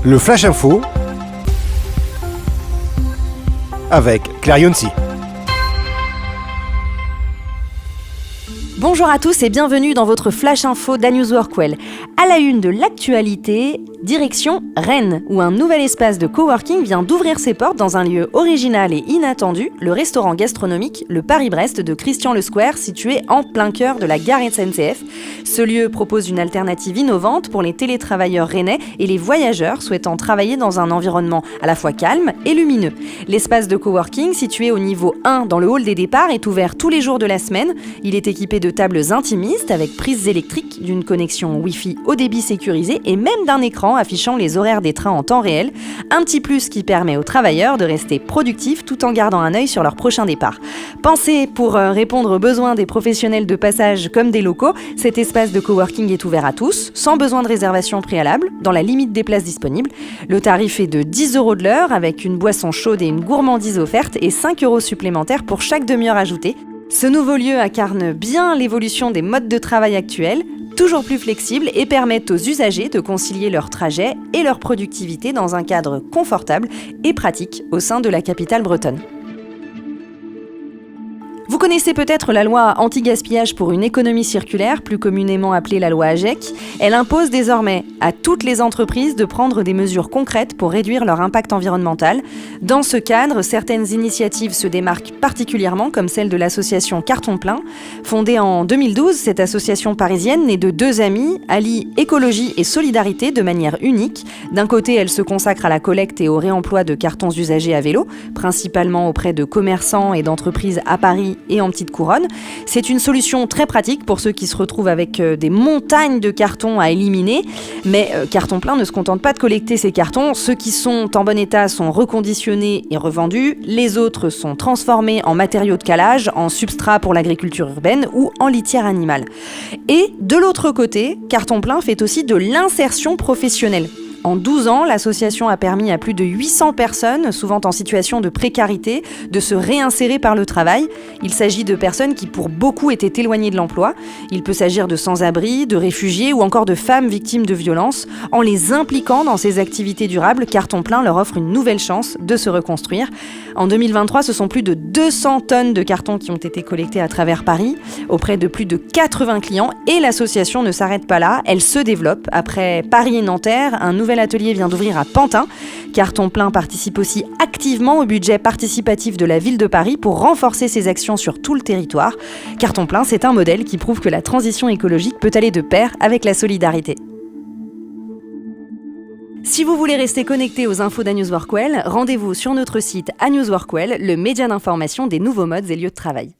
Le Flash Info avec Claire Yonsi. Bonjour à tous et bienvenue dans votre Flash Info d'A-News Workwell. À la une de l'actualité, direction Rennes, où un nouvel espace de coworking vient d'ouvrir ses portes dans un lieu original et inattendu, le restaurant gastronomique Le Paris-Brest de Christian Le Square, situé en plein cœur de la gare SNCF. Ce lieu propose une alternative innovante pour les télétravailleurs rennais et les voyageurs souhaitant travailler dans un environnement à la fois calme et lumineux. L'espace de coworking, situé au niveau 1 dans le hall des départs, est ouvert tous les jours de la semaine. Il est équipé de tables intimistes avec prises électriques, d'une connexion Wi-Fi haut débit sécurisée et même d'un écran affichant les horaires des trains en temps réel. Un petit plus qui permet aux travailleurs de rester productifs tout en gardant un œil sur leur prochain départ. Pensé pour répondre aux besoins des professionnels de passage comme des locaux, cet espace de coworking est ouvert à tous, sans besoin de réservation préalable, dans la limite des places disponibles. Le tarif est de 10 € de l'heure avec une boisson chaude et une gourmandise offerte et 5 € supplémentaires pour chaque demi-heure ajoutée. Ce nouveau lieu incarne bien l'évolution des modes de travail actuels, toujours plus flexibles et permettent aux usagers de concilier leur trajet et leur productivité dans un cadre confortable et pratique au sein de la capitale bretonne. Vous connaissez peut-être la loi anti-gaspillage pour une économie circulaire, plus communément appelée la loi AGEC. Elle impose désormais à toutes les entreprises de prendre des mesures concrètes pour réduire leur impact environnemental. Dans ce cadre, certaines initiatives se démarquent particulièrement, comme celle de l'association Carton Plein. Fondée en 2012, cette association parisienne née de deux amis allie écologie et solidarité de manière unique. D'un côté, elle se consacre à la collecte et au réemploi de cartons usagés à vélo, principalement auprès de commerçants et d'entreprises à Paris et en petite couronne. C'est une solution très pratique pour ceux qui se retrouvent avec des montagnes de cartons à éliminer. Mais Carton Plein ne se contente pas de collecter ces cartons. Ceux qui sont en bon état sont reconditionnés et revendus. Les autres sont transformés en matériaux de calage, en substrat pour l'agriculture urbaine ou en litière animale. Et de l'autre côté, Carton Plein fait aussi de l'insertion professionnelle. En 12 ans, l'association a permis à plus de 800 personnes, souvent en situation de précarité, de se réinsérer par le travail. Il s'agit de personnes qui, pour beaucoup, étaient éloignées de l'emploi. Il peut s'agir de sans-abri, de réfugiés ou encore de femmes victimes de violences. En les impliquant dans ces activités durables, Carton Plein leur offre une nouvelle chance de se reconstruire. En 2023, ce sont plus de 200 tonnes de cartons qui ont été collectés à travers Paris, auprès de plus de 80 clients. Et l'association ne s'arrête pas là, elle se développe. Après Paris et Nanterre, un nouvel atelier vient d'ouvrir à Pantin. Carton Plein participe aussi activement au budget participatif de la ville de Paris pour renforcer ses actions sur tout le territoire. Carton Plein, c'est un modèle qui prouve que la transition écologique peut aller de pair avec la solidarité. Si vous voulez rester connecté aux infos d'A-News Workwell, rendez-vous sur notre site A-News Workwell, le média d'information des nouveaux modes et lieux de travail.